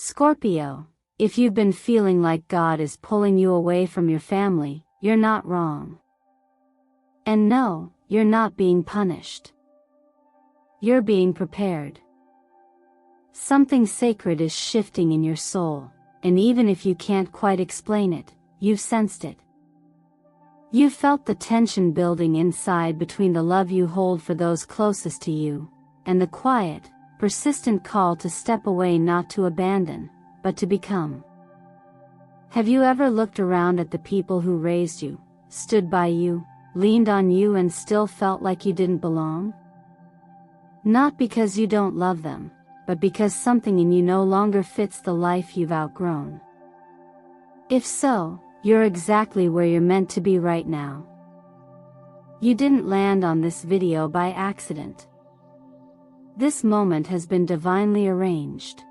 Scorpio, if you've been feeling like God is pulling you away from your family, you're not wrong. And no, you're not being punished. You're being prepared. Something sacred is shifting in your soul, and even if you can't quite explain it, you've sensed it. You've felt the tension building inside between the love you hold for those closest to you, and the quiet, persistent call to step away, not to abandon, but to become. Have you ever looked around at the people who raised you, stood by you, leaned on you, and still felt like you didn't belong? Not because you don't love them, but because something in you no longer fits the life you've outgrown. If so, you're exactly where you're meant to be right now. You didn't land on this video by accident. This moment has been divinely arranged.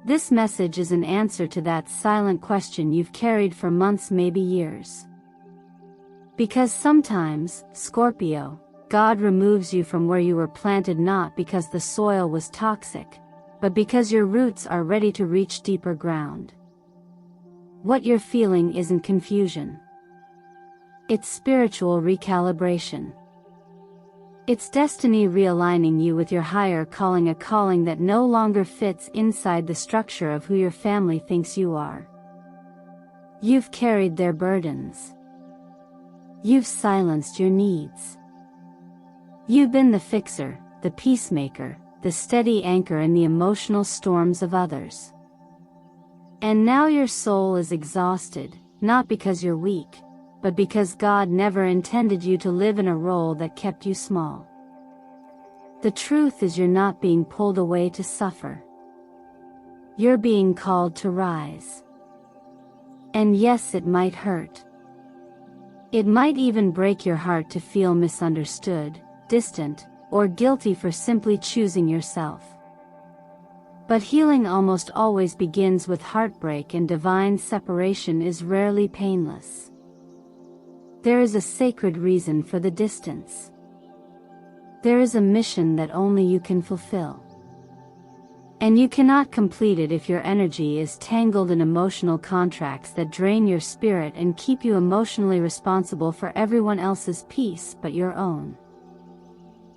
This message is an answer to that silent question you've carried for months, maybe years. Because sometimes, Scorpio, God removes you from where you were planted not because the soil was toxic, but because your roots are ready to reach deeper ground. What you're feeling isn't confusion. It's spiritual recalibration. It's destiny realigning you with your higher calling, a calling that no longer fits inside the structure of who your family thinks you are. You've carried their burdens. You've silenced your needs. You've been the fixer, the peacemaker, the steady anchor in the emotional storms of others. And now your soul is exhausted, not because you're weak, but because God never intended you to live in a role that kept you small. The truth is, you're not being pulled away to suffer. You're being called to rise. And yes, it might hurt. It might even break your heart to feel misunderstood, distant, or guilty for simply choosing yourself. But healing almost always begins with heartbreak, and divine separation is rarely painless. There is a sacred reason for the distance. There is a mission that only you can fulfill. And you cannot complete it if your energy is tangled in emotional contracts that drain your spirit and keep you emotionally responsible for everyone else's peace but your own.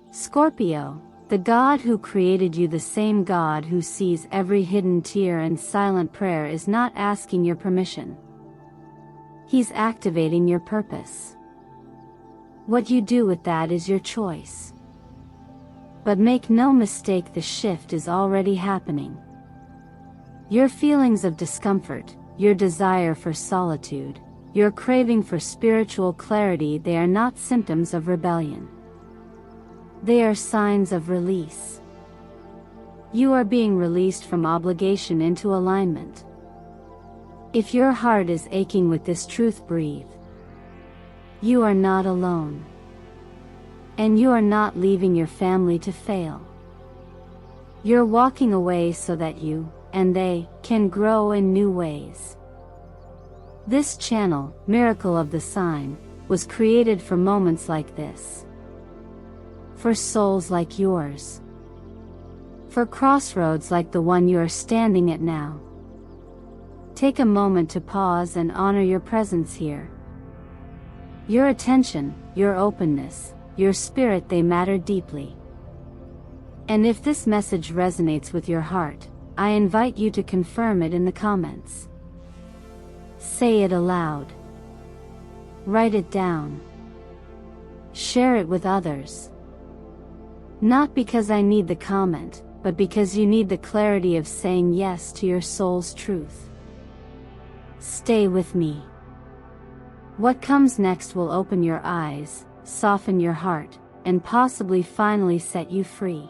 Scorpio, the God who created you, the same God who sees every hidden tear and silent prayer, is not asking your permission. He's activating your purpose. What you do with that is your choice. But make no mistake, the shift is already happening. Your feelings of discomfort, your desire for solitude, your craving for spiritual clarity, they are not symptoms of rebellion. They are signs of release. You are being released from obligation into alignment. If your heart is aching with this truth, breathe. You are not alone. And you are not leaving your family to fail. You're walking away so that you, and they, can grow in new ways. This channel, Miracle of the Sign, was created for moments like this. For souls like yours. For crossroads like the one you are standing at now. Take a moment to pause and honor your presence here. Your attention, your openness, your spirit, they matter deeply. And if this message resonates with your heart, I invite you to confirm it in the comments. Say it aloud. Write it down. Share it with others. Not because I need the comment, but because you need the clarity of saying yes to your soul's truth. Stay with me. What comes next will open your eyes, soften your heart, and possibly finally set you free.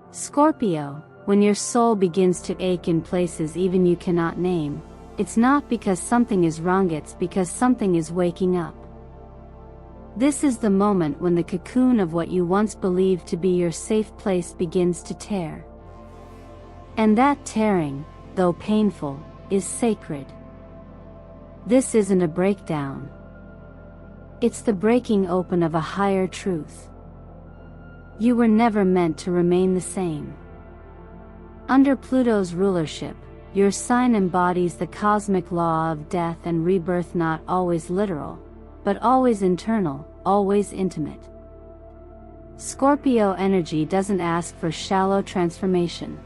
Scorpio, when your soul begins to ache in places even you cannot name, it's not because something is wrong, it's because something is waking up. This is the moment when the cocoon of what you once believed to be your safe place begins to tear. And that tearing, though painful, is sacred. This isn't a breakdown. It's the breaking open of a higher truth. You were never meant to remain the same. Under Pluto's rulership, your sign embodies the cosmic law of death and rebirth, not always literal, but always internal, always intimate. Scorpio energy doesn't ask for shallow transformation.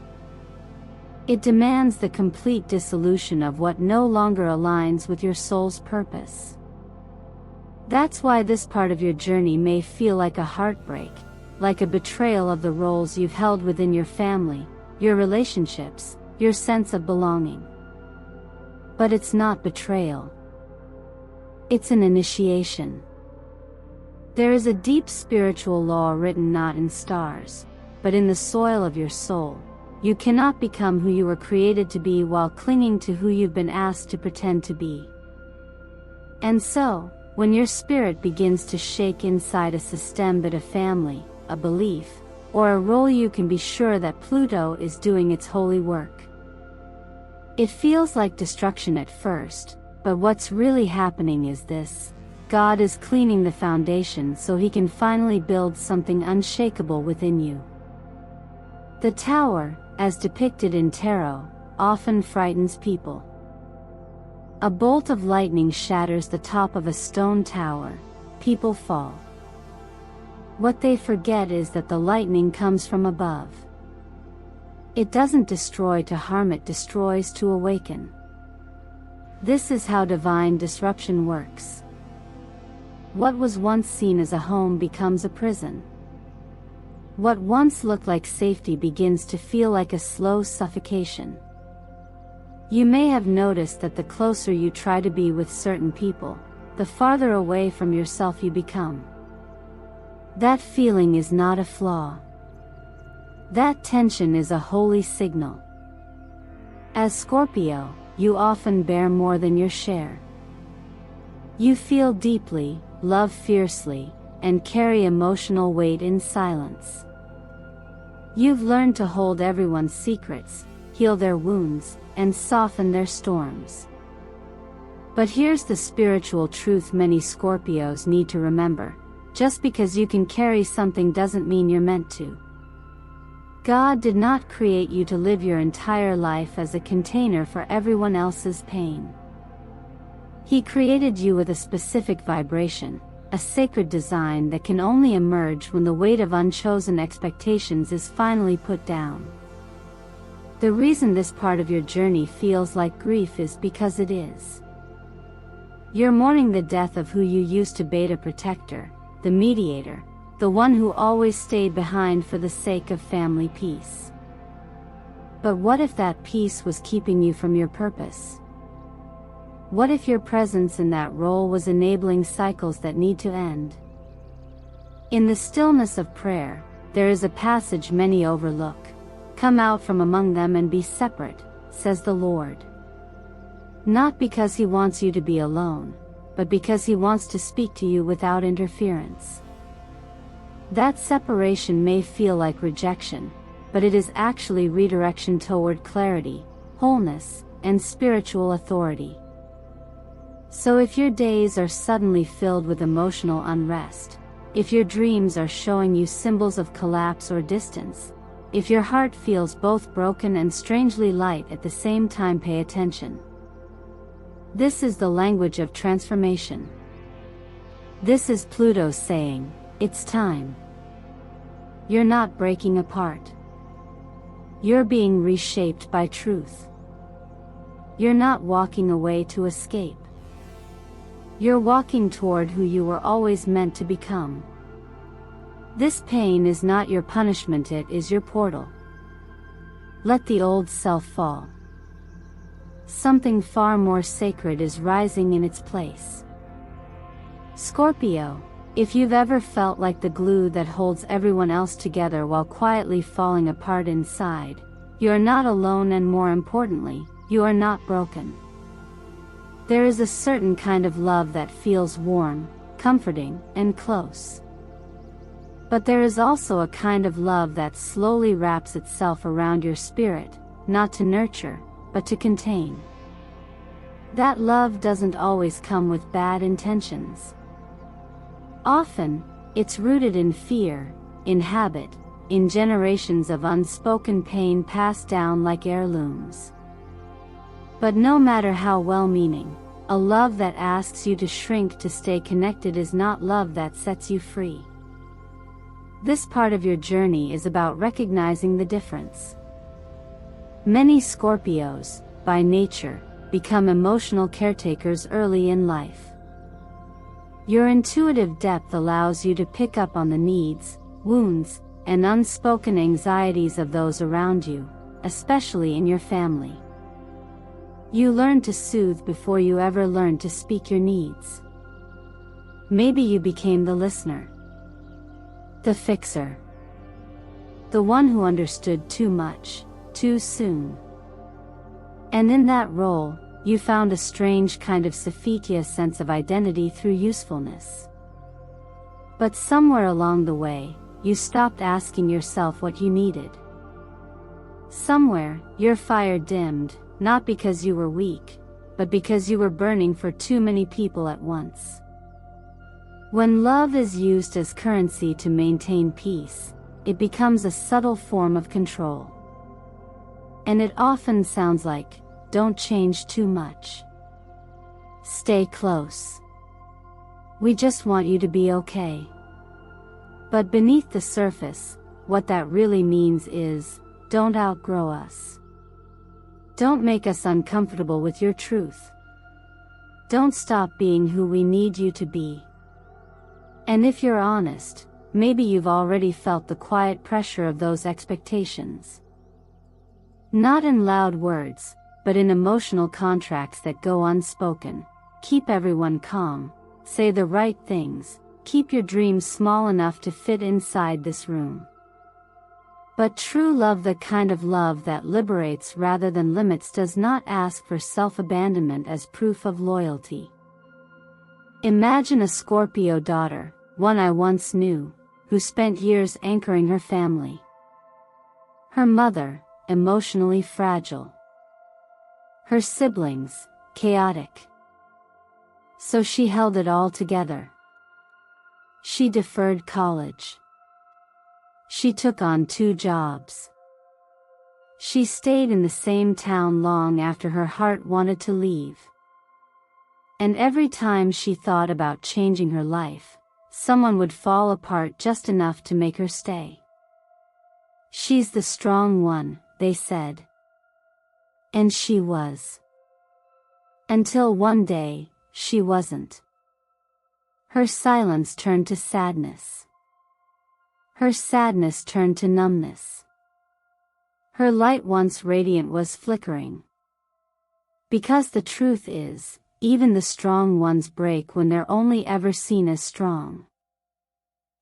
It demands the complete dissolution of what no longer aligns with your soul's purpose. That's why this part of your journey may feel like a heartbreak, like a betrayal of the roles you've held within your family, your relationships, your sense of belonging. But it's not betrayal. It's an initiation. There is a deep spiritual law written not in stars, but in the soil of your soul. You cannot become who you were created to be while clinging to who you've been asked to pretend to be. And so, when your spirit begins to shake inside a system, but a family, a belief, or a role, you can be sure that Pluto is doing its holy work. It feels like destruction at first, but what's really happening is this: God is cleaning the foundation so he can finally build something unshakable within you. The tower, as depicted in tarot, often frightens people. A bolt of lightning shatters the top of a stone tower. People fall. What they forget is that the lightning comes from above. It doesn't destroy to harm, it destroys to awaken. This is how divine disruption works. What was once seen as a home becomes a prison. What once looked like safety begins to feel like a slow suffocation. You may have noticed that the closer you try to be with certain people, the farther away from yourself you become. That feeling is not a flaw. That tension is a holy signal. As Scorpio, you often bear more than your share. You feel deeply, love fiercely, and carry emotional weight in silence. You've learned to hold everyone's secrets, heal their wounds, and soften their storms. But here's the spiritual truth many Scorpios need to remember: just because you can carry something doesn't mean you're meant to. God did not create you to live your entire life as a container for everyone else's pain. He created you with a specific vibration, a sacred design that can only emerge when the weight of unchosen expectations is finally put down. The reason this part of your journey feels like grief is because it is. You're mourning the death of who you used to be: a protector, the mediator, the one who always stayed behind for the sake of family peace. But what if that peace was keeping you from your purpose? What if your presence in that role was enabling cycles that need to end? In the stillness of prayer, there is a passage many overlook. "Come out from among them and be separate," says the Lord. Not because he wants you to be alone, but because he wants to speak to you without interference. That separation may feel like rejection, but it is actually redirection toward clarity, wholeness, and spiritual authority. So if your days are suddenly filled with emotional unrest, if your dreams are showing you symbols of collapse or distance, if your heart feels both broken and strangely light at the same time, pay attention. This is the language of transformation. This is Pluto saying, it's time. You're not breaking apart. You're being reshaped by truth. You're not walking away to escape. You're walking toward who you were always meant to become. This pain is not your punishment, it is your portal. Let the old self fall. Something far more sacred is rising in its place. Scorpio, if you've ever felt like the glue that holds everyone else together while quietly falling apart inside, you are not alone, and more importantly, you are not broken. There is a certain kind of love that feels warm, comforting, and close. But there is also a kind of love that slowly wraps itself around your spirit, not to nurture, but to contain. That love doesn't always come with bad intentions. Often, it's rooted in fear, in habit, in generations of unspoken pain passed down like heirlooms. But no matter how well-meaning, a love that asks you to shrink to stay connected is not love that sets you free. This part of your journey is about recognizing the difference. Many Scorpios, by nature, become emotional caretakers early in life. Your intuitive depth allows you to pick up on the needs, wounds, and unspoken anxieties of those around you, especially in your family. You learn to soothe before you ever learn to speak your needs. Maybe you became the listener, the fixer, the one who understood too much, too soon. And in that role, you found a strange kind of Saphikia sense of identity through usefulness. But somewhere along the way, you stopped asking yourself what you needed. Somewhere, your fire dimmed, not because you were weak, but because you were burning for too many people at once. When love is used as currency to maintain peace, it becomes a subtle form of control. And it often sounds like, don't change too much. Stay close. We just want you to be okay. But beneath the surface, what that really means is, don't outgrow us. Don't make us uncomfortable with your truth. Don't stop being who we need you to be. And if you're honest, maybe you've already felt the quiet pressure of those expectations. Not in loud words, but in emotional contracts that go unspoken. Keep everyone calm, say the right things, keep your dreams small enough to fit inside this room. But true love, the kind of love that liberates rather than limits, does not ask for self-abandonment as proof of loyalty. Imagine a Scorpio daughter, one I once knew, who spent years anchoring her family. Her mother, emotionally fragile. Her siblings, chaotic. So she held it all together. She deferred college. She took on 2 jobs. She stayed in the same town long after her heart wanted to leave. And every time she thought about changing her life, someone would fall apart just enough to make her stay. She's the strong one, they said. And she was. Until one day, she wasn't. Her silence turned to sadness. Her sadness turned to numbness. Her light, once radiant, was flickering. Because the truth is, even the strong ones break when they're only ever seen as strong.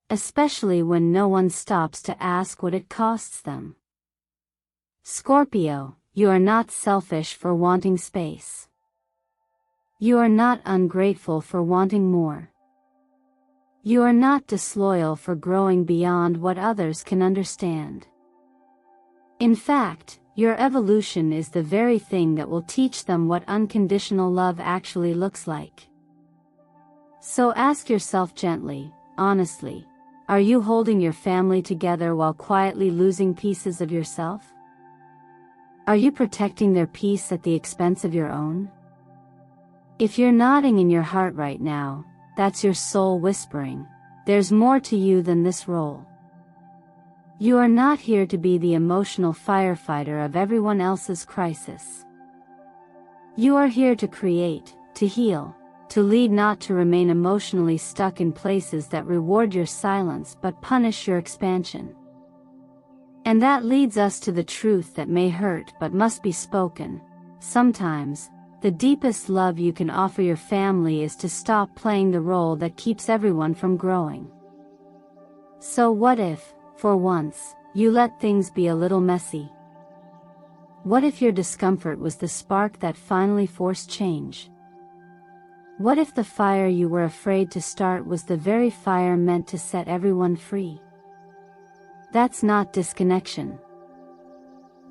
Especially when no one stops to ask what it costs them. Scorpio, you are not selfish for wanting space. You are not ungrateful for wanting more. You are not disloyal for growing beyond what others can understand. In fact, your evolution is the very thing that will teach them what unconditional love actually looks like. So ask yourself gently, honestly, are you holding your family together while quietly losing pieces of yourself? Are you protecting their peace at the expense of your own? If you're nodding in your heart right now, that's your soul whispering, there's more to you than this role. You are not here to be the emotional firefighter of everyone else's crisis. You are here to create, to heal, to lead, not to remain emotionally stuck in places that reward your silence but punish your expansion. And that leads us to the truth that may hurt but must be spoken. Sometimes, the deepest love you can offer your family is to stop playing the role that keeps everyone from growing. So what if, for once, you let things be a little messy? What if your discomfort was the spark that finally forced change? What if the fire you were afraid to start was the very fire meant to set everyone free? That's not disconnection.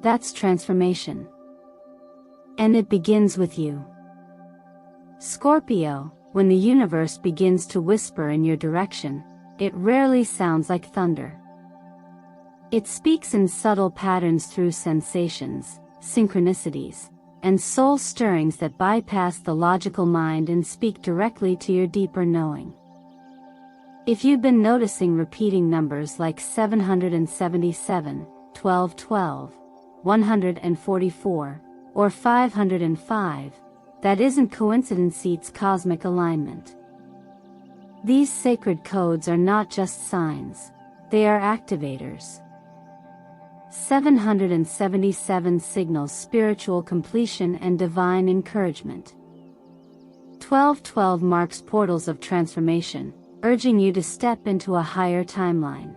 That's transformation. And it begins with you. Scorpio, when the universe begins to whisper in your direction, it rarely sounds like thunder. It speaks in subtle patterns through sensations, synchronicities, and soul stirrings that bypass the logical mind and speak directly to your deeper knowing. If you've been noticing repeating numbers like 777, 1212, 144, or 505, that isn't coincidence, it's cosmic alignment. These sacred codes are not just signs, they are activators. 777 signals spiritual completion and divine encouragement. 1212 marks portals of transformation, urging you to step into a higher timeline.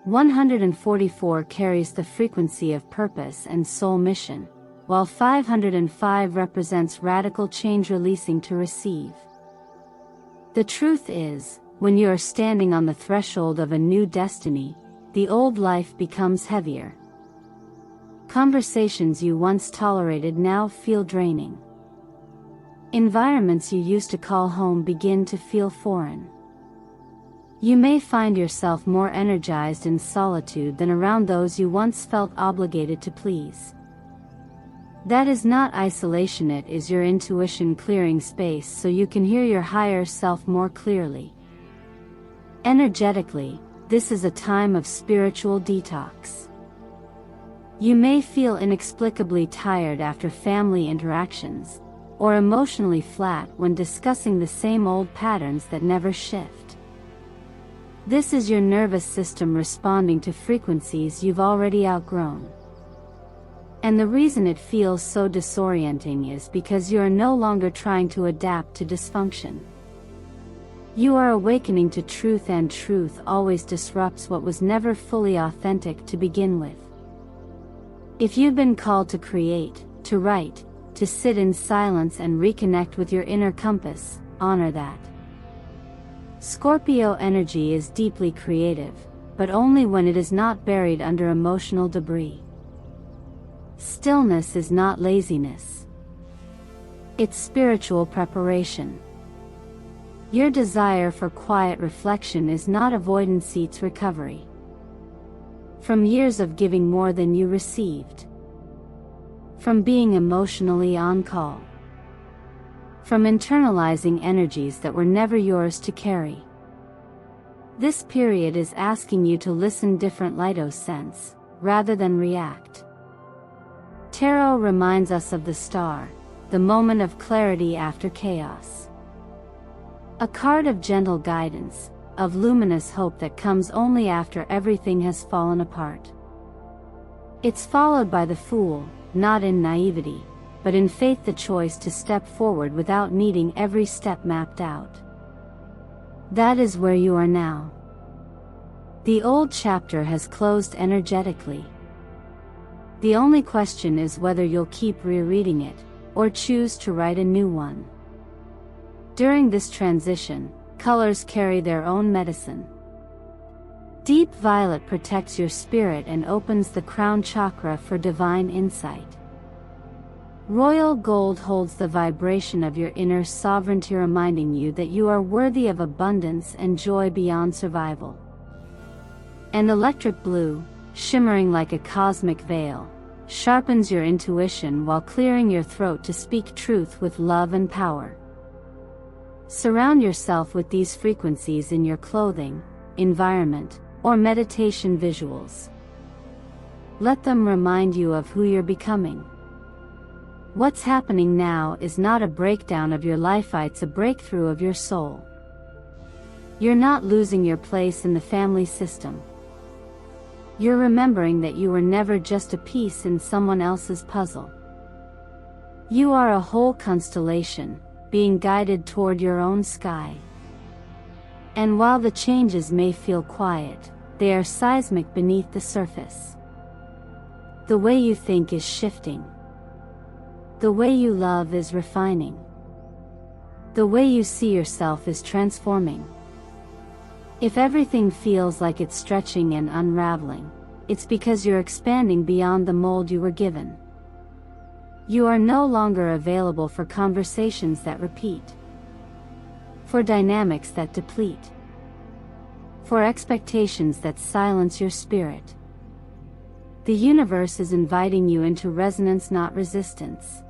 144 carries the frequency of purpose and soul mission, while 505 represents radical change, releasing to receive. The truth is, when you are standing on the threshold of a new destiny, the old life becomes heavier. Conversations you once tolerated now feel draining. Environments you used to call home begin to feel foreign. You may find yourself more energized in solitude than around those you once felt obligated to please. That is not isolation, it is your intuition clearing space so you can hear your higher self more clearly. Energetically, this is a time of spiritual detox. You may feel inexplicably tired after family interactions, or emotionally flat when discussing the same old patterns that never shift. This is your nervous system responding to frequencies you've already outgrown. And the reason it feels so disorienting is because you are no longer trying to adapt to dysfunction. You are awakening to truth, and truth always disrupts what was never fully authentic to begin with. If you've been called to create, to write, to sit in silence and reconnect with your inner compass, honor that. Scorpio energy is deeply creative, but only when it is not buried under emotional debris. Stillness is not laziness. It's spiritual preparation. Your desire for quiet reflection is not avoidance, it's recovery. From years of giving more than you received. From being emotionally on call. From internalizing energies that were never yours to carry. This period is asking you to listen different, light sense, rather than react. Tarot reminds us of the star, the moment of clarity after chaos. A card of gentle guidance, of luminous hope that comes only after everything has fallen apart. It's followed by the Fool, not in naivety, but in faith, the choice to step forward without needing every step mapped out. That is where you are now. The old chapter has closed energetically. The only question is whether you'll keep rereading it, or choose to write a new one. During this transition, colors carry their own medicine. Deep violet protects your spirit and opens the crown chakra for divine insight. Royal gold holds the vibration of your inner sovereignty, reminding you that you are worthy of abundance and joy beyond survival. And electric blue, shimmering like a cosmic veil, sharpens your intuition while clearing your throat to speak truth with love and power. Surround yourself with these frequencies in your clothing, environment, or meditation visuals. Let them remind you of who you're becoming. What's happening now is not a breakdown of your life, it's a breakthrough of your soul. You're not losing your place in the family system. You're remembering that you were never just a piece in someone else's puzzle. You are a whole constellation, being guided toward your own sky. And while the changes may feel quiet, they are seismic beneath the surface. The way you think is shifting. The way you love is refining. The way you see yourself is transforming. If everything feels like it's stretching and unraveling, it's because you're expanding beyond the mold you were given. You are no longer available for conversations that repeat, for dynamics that deplete, for expectations that silence your spirit. The universe is inviting you into resonance, not resistance.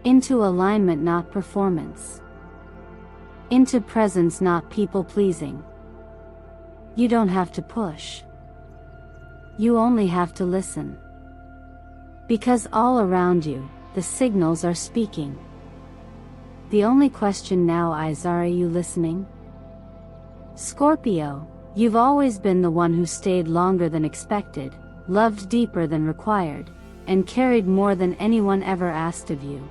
Into alignment, not performance. Into presence, not people-pleasing. You don't have to push. You only have to listen. Because all around you, the signals are speaking. The only question now is, are you listening? Scorpio, you've always been the one who stayed longer than expected, loved deeper than required, and carried more than anyone ever asked of you.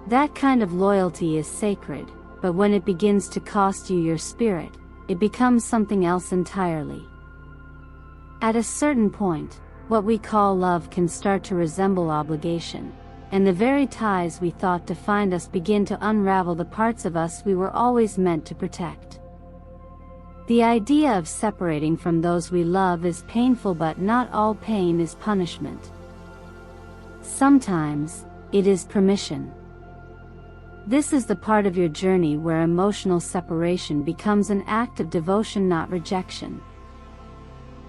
That kind of loyalty is sacred, but when it begins to cost you your spirit, it becomes something else entirely. At a certain point, what we call love can start to resemble obligation, and the very ties we thought defined us begin to unravel the parts of us we were always meant to protect. The idea of separating from those we love is painful, but not all pain is punishment. Sometimes, it is permission. This is the part of your journey where emotional separation becomes an act of devotion, not rejection.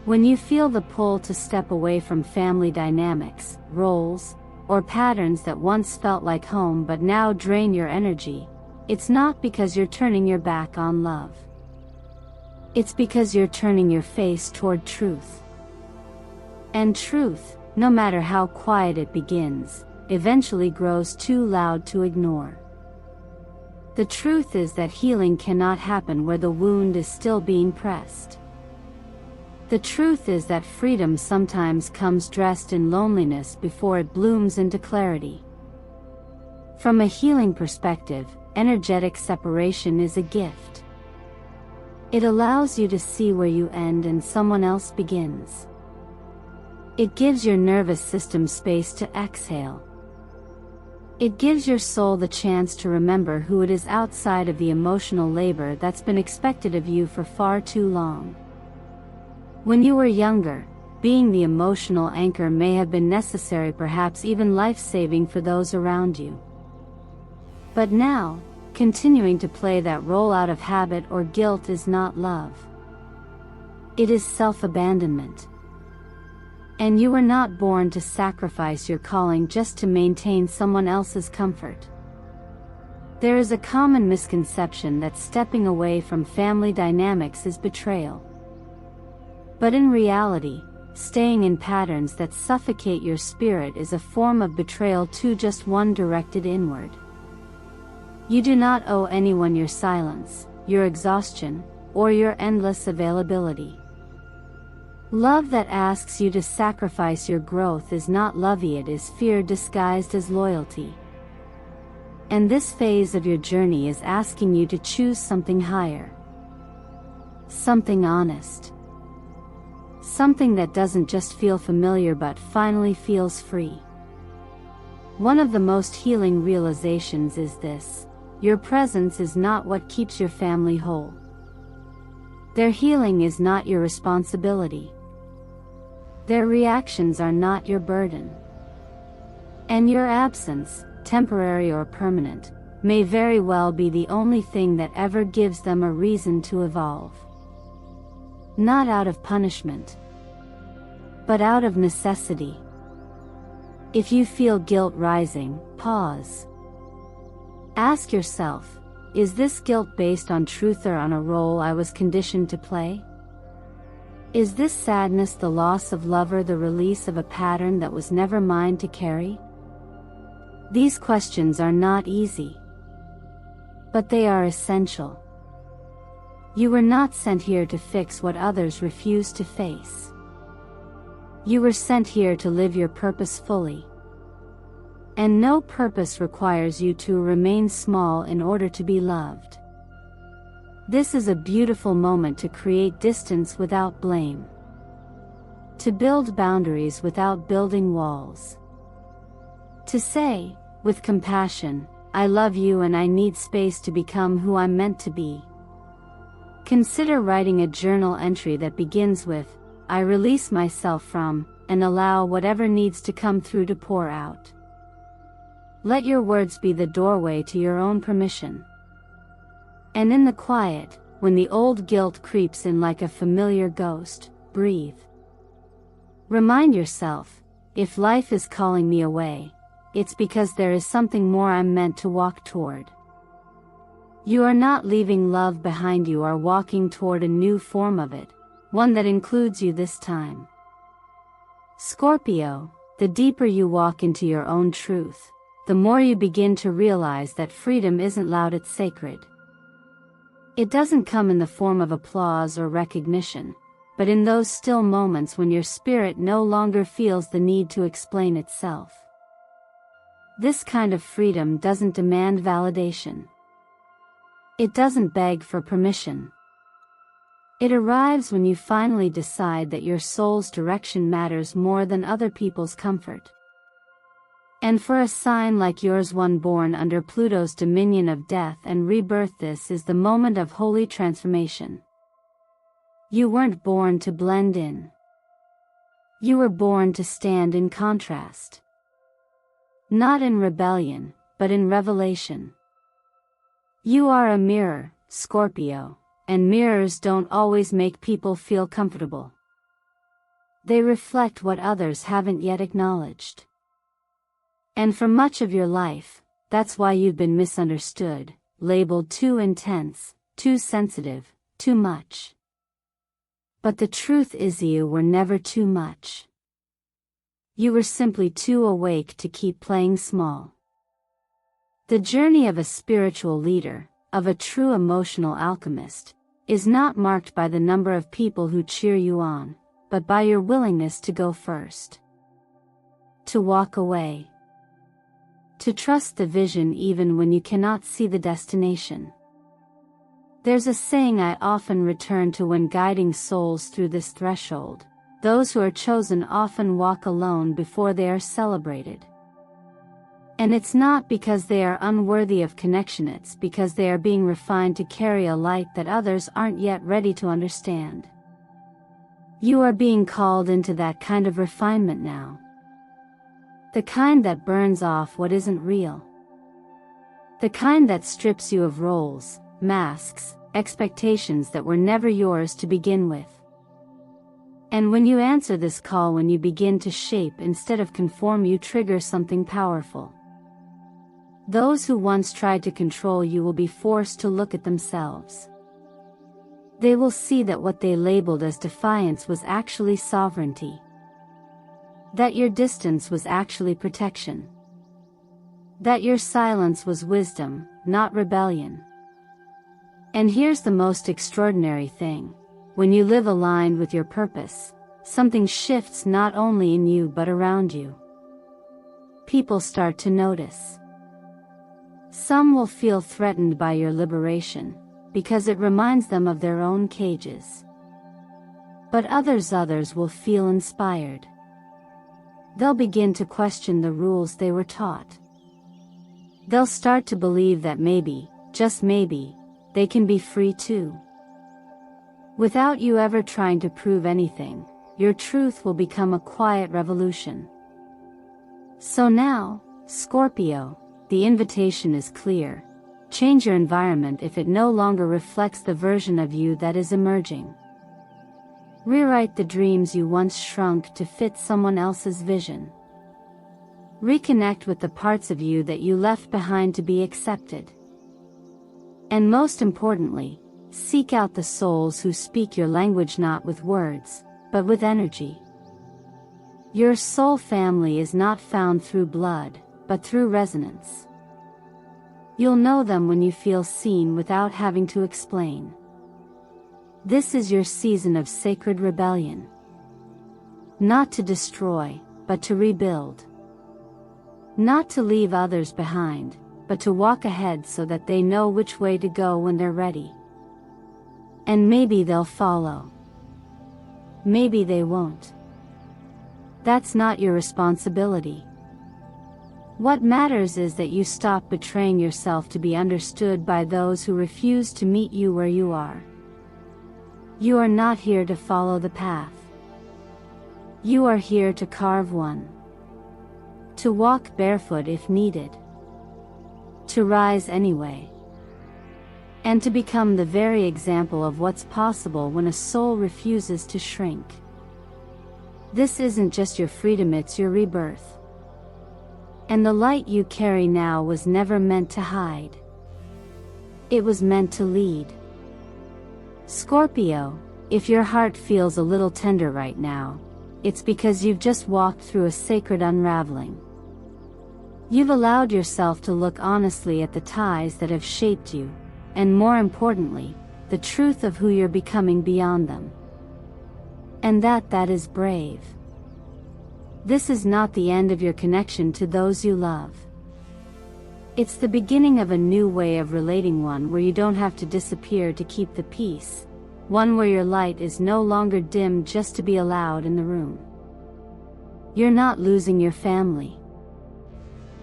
When you feel the pull to step away from family dynamics, roles, or patterns that once felt like home but now drain your energy, it's not because you're turning your back on love. It's because you're turning your face toward truth. And truth, no matter how quiet it begins, eventually grows too loud to ignore. The truth is that healing cannot happen where the wound is still being pressed. The truth is that freedom sometimes comes dressed in loneliness before it blooms into clarity. From a healing perspective, energetic separation is a gift. It allows you to see where you end and someone else begins. It gives your nervous system space to exhale. It gives your soul the chance to remember who it is outside of the emotional labor that's been expected of you for far too long. When you were younger, being the emotional anchor may have been necessary, perhaps even life-saving for those around you. But now, continuing to play that role out of habit or guilt is not love. It is self-abandonment. And you were not born to sacrifice your calling just to maintain someone else's comfort. There is a common misconception that stepping away from family dynamics is betrayal. But in reality, staying in patterns that suffocate your spirit is a form of betrayal too, just one directed inward. You do not owe anyone your silence, your exhaustion, or your endless availability. Love that asks you to sacrifice your growth is not love, it is fear disguised as loyalty. And this phase of your journey is asking you to choose something higher. Something honest. Something that doesn't just feel familiar but finally feels free. One of the most healing realizations is this: your presence is not what keeps your family whole. Their healing is not your responsibility. Their reactions are not your burden. And your absence, temporary or permanent, may very well be the only thing that ever gives them a reason to evolve. Not out of punishment, but out of necessity. If you feel guilt rising, pause. Ask yourself, is this guilt based on truth or on a role I was conditioned to play? Is this sadness the loss of love or the release of a pattern that was never mine to carry? These questions are not easy, but they are essential. You were not sent here to fix what others refuse to face. You were sent here to live your purpose fully. And no purpose requires you to remain small in order to be loved. This is a beautiful moment to create distance without blame. To build boundaries without building walls. To say, with compassion, I love you and I need space to become who I'm meant to be. Consider writing a journal entry that begins with, I release myself from, and allow whatever needs to come through to pour out. Let your words be the doorway to your own permission. And in the quiet, when the old guilt creeps in like a familiar ghost, breathe. Remind yourself, if life is calling me away, it's because there is something more I'm meant to walk toward. You are not leaving love behind, you are walking toward a new form of it, one that includes you this time. Scorpio, the deeper you walk into your own truth, the more you begin to realize that freedom isn't loud, it's sacred. It doesn't come in the form of applause or recognition, but in those still moments when your spirit no longer feels the need to explain itself. This kind of freedom doesn't demand validation. It doesn't beg for permission. It arrives when you finally decide that your soul's direction matters more than other people's comfort. And for a sign like yours, one born under Pluto's dominion of death and rebirth, this is the moment of holy transformation. You weren't born to blend in. You were born to stand in contrast. Not in rebellion, but in revelation. You are a mirror, Scorpio, and mirrors don't always make people feel comfortable. They reflect what others haven't yet acknowledged. And for much of your life, that's why you've been misunderstood, labeled too intense, too sensitive, too much. But the truth is, you were never too much. You were simply too awake to keep playing small. The journey of a spiritual leader, of a true emotional alchemist, is not marked by the number of people who cheer you on, but by your willingness to go first. To walk away. To trust the vision even when you cannot see the destination. There's a saying I often return to when guiding souls through this threshold: those who are chosen often walk alone before they are celebrated. And it's not because they are unworthy of connection, it's because they are being refined to carry a light that others aren't yet ready to understand. You are being called into that kind of refinement now. The kind that burns off what isn't real. The kind that strips you of roles, masks, expectations that were never yours to begin with. And when you answer this call, when you begin to shape instead of conform, you trigger something powerful. Those who once tried to control you will be forced to look at themselves. They will see that what they labeled as defiance was actually sovereignty. That your distance was actually protection. That your silence was wisdom, not rebellion. And here's the most extraordinary thing: when you live aligned with your purpose, something shifts not only in you but around you. People start to notice. Some will feel threatened by your liberation, because it reminds them of their own cages. But others will feel inspired. They'll begin to question the rules they were taught. They'll start to believe that maybe, just maybe, they can be free too. Without you ever trying to prove anything, your truth will become a quiet revolution. So now, Scorpio, the invitation is clear. Change your environment if it no longer reflects the version of you that is emerging. Rewrite the dreams you once shrunk to fit someone else's vision. Reconnect with the parts of you that you left behind to be accepted. And most importantly, seek out the souls who speak your language not with words, but with energy. Your soul family is not found through blood, but through resonance. You'll know them when you feel seen without having to explain. This is your season of sacred rebellion. Not to destroy, but to rebuild. Not to leave others behind, but to walk ahead so that they know which way to go when they're ready. And maybe they'll follow. Maybe they won't. That's not your responsibility. What matters is that you stop betraying yourself to be understood by those who refuse to meet you where you are. You are not here to follow the path. You are here to carve one. To walk barefoot if needed. To rise anyway. and to become the very example of what's possible when a soul refuses to shrink. This isn't just your freedom, it's your rebirth. And the light you carry now was never meant to hide. It was meant to lead. Scorpio, if your heart feels a little tender right now, it's because you've just walked through a sacred unraveling. You've allowed yourself to look honestly at the ties that have shaped you, and more importantly, the truth of who you're becoming beyond them. And that is brave. This is not the end of your connection to those you love. It's the beginning of a new way of relating, one where you don't have to disappear to keep the peace, one where your light is no longer dim just to be allowed in the room. You're not losing your family.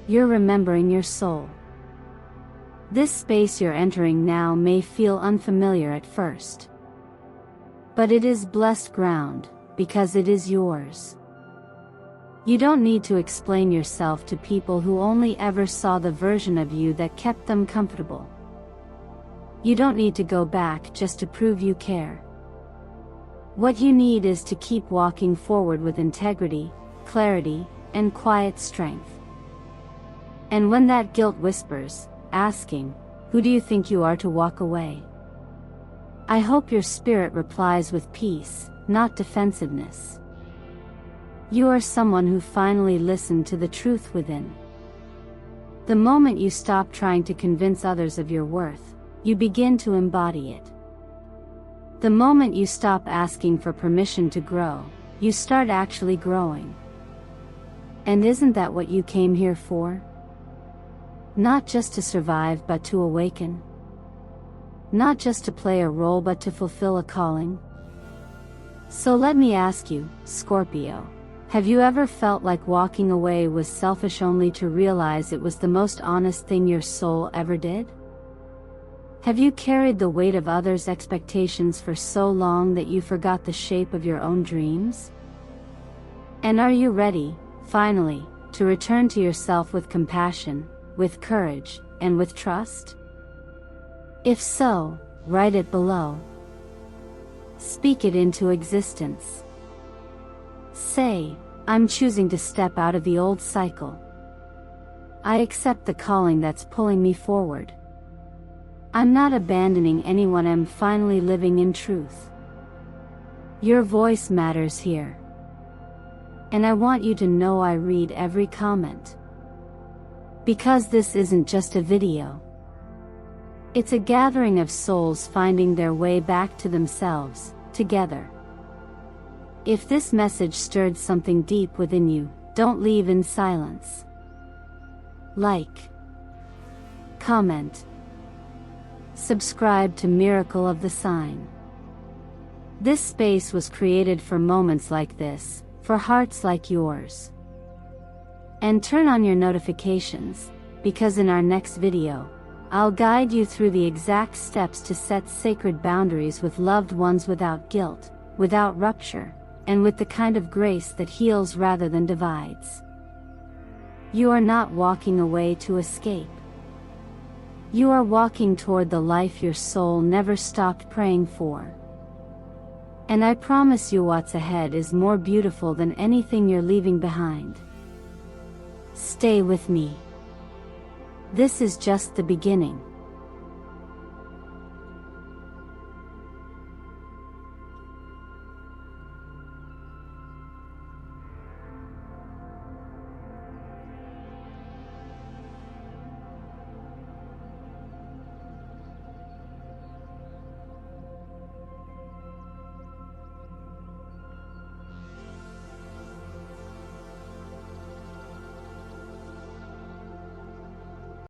You're remembering your soul. This space you're entering now may feel unfamiliar at first. But it is blessed ground, because it is yours. You don't need to explain yourself to people who only ever saw the version of you that kept them comfortable. You don't need to go back just to prove you care. What you need is to keep walking forward with integrity, clarity, and quiet strength. And when that guilt whispers, asking, "Who do you think you are to walk away?" I hope your spirit replies with peace, not defensiveness. You are someone who finally listened to the truth within. The moment you stop trying to convince others of your worth, you begin to embody it. The moment you stop asking for permission to grow, you start actually growing. And isn't that what you came here for? Not just to survive but to awaken. Not just to play a role but to fulfill a calling. So let me ask you, Scorpio, have you ever felt like walking away was selfish only to realize it was the most honest thing your soul ever did? Have you carried the weight of others' expectations for so long that you forgot the shape of your own dreams? And are you ready, finally, to return to yourself with compassion, with courage, and with trust? If so, write it below. Speak it into existence. Say, "I'm choosing to step out of the old cycle. I accept the calling that's pulling me forward. I'm not abandoning anyone, I'm finally living in truth." Your voice matters here. And I want you to know I read every comment. Because this isn't just a video. It's a gathering of souls finding their way back to themselves, together. If this message stirred something deep within you, don't leave in silence. Like, comment, subscribe to Miracle of the Sign. This space was created for moments like this, for hearts like yours. And turn on your notifications, because in our next video, I'll guide you through the exact steps to set sacred boundaries with loved ones without guilt, without rupture, and with the kind of grace that heals rather than divides. You are not walking away to escape. You are walking toward the life your soul never stopped praying for. And I promise you what's ahead is more beautiful than anything you're leaving behind. Stay with me. This is just the beginning.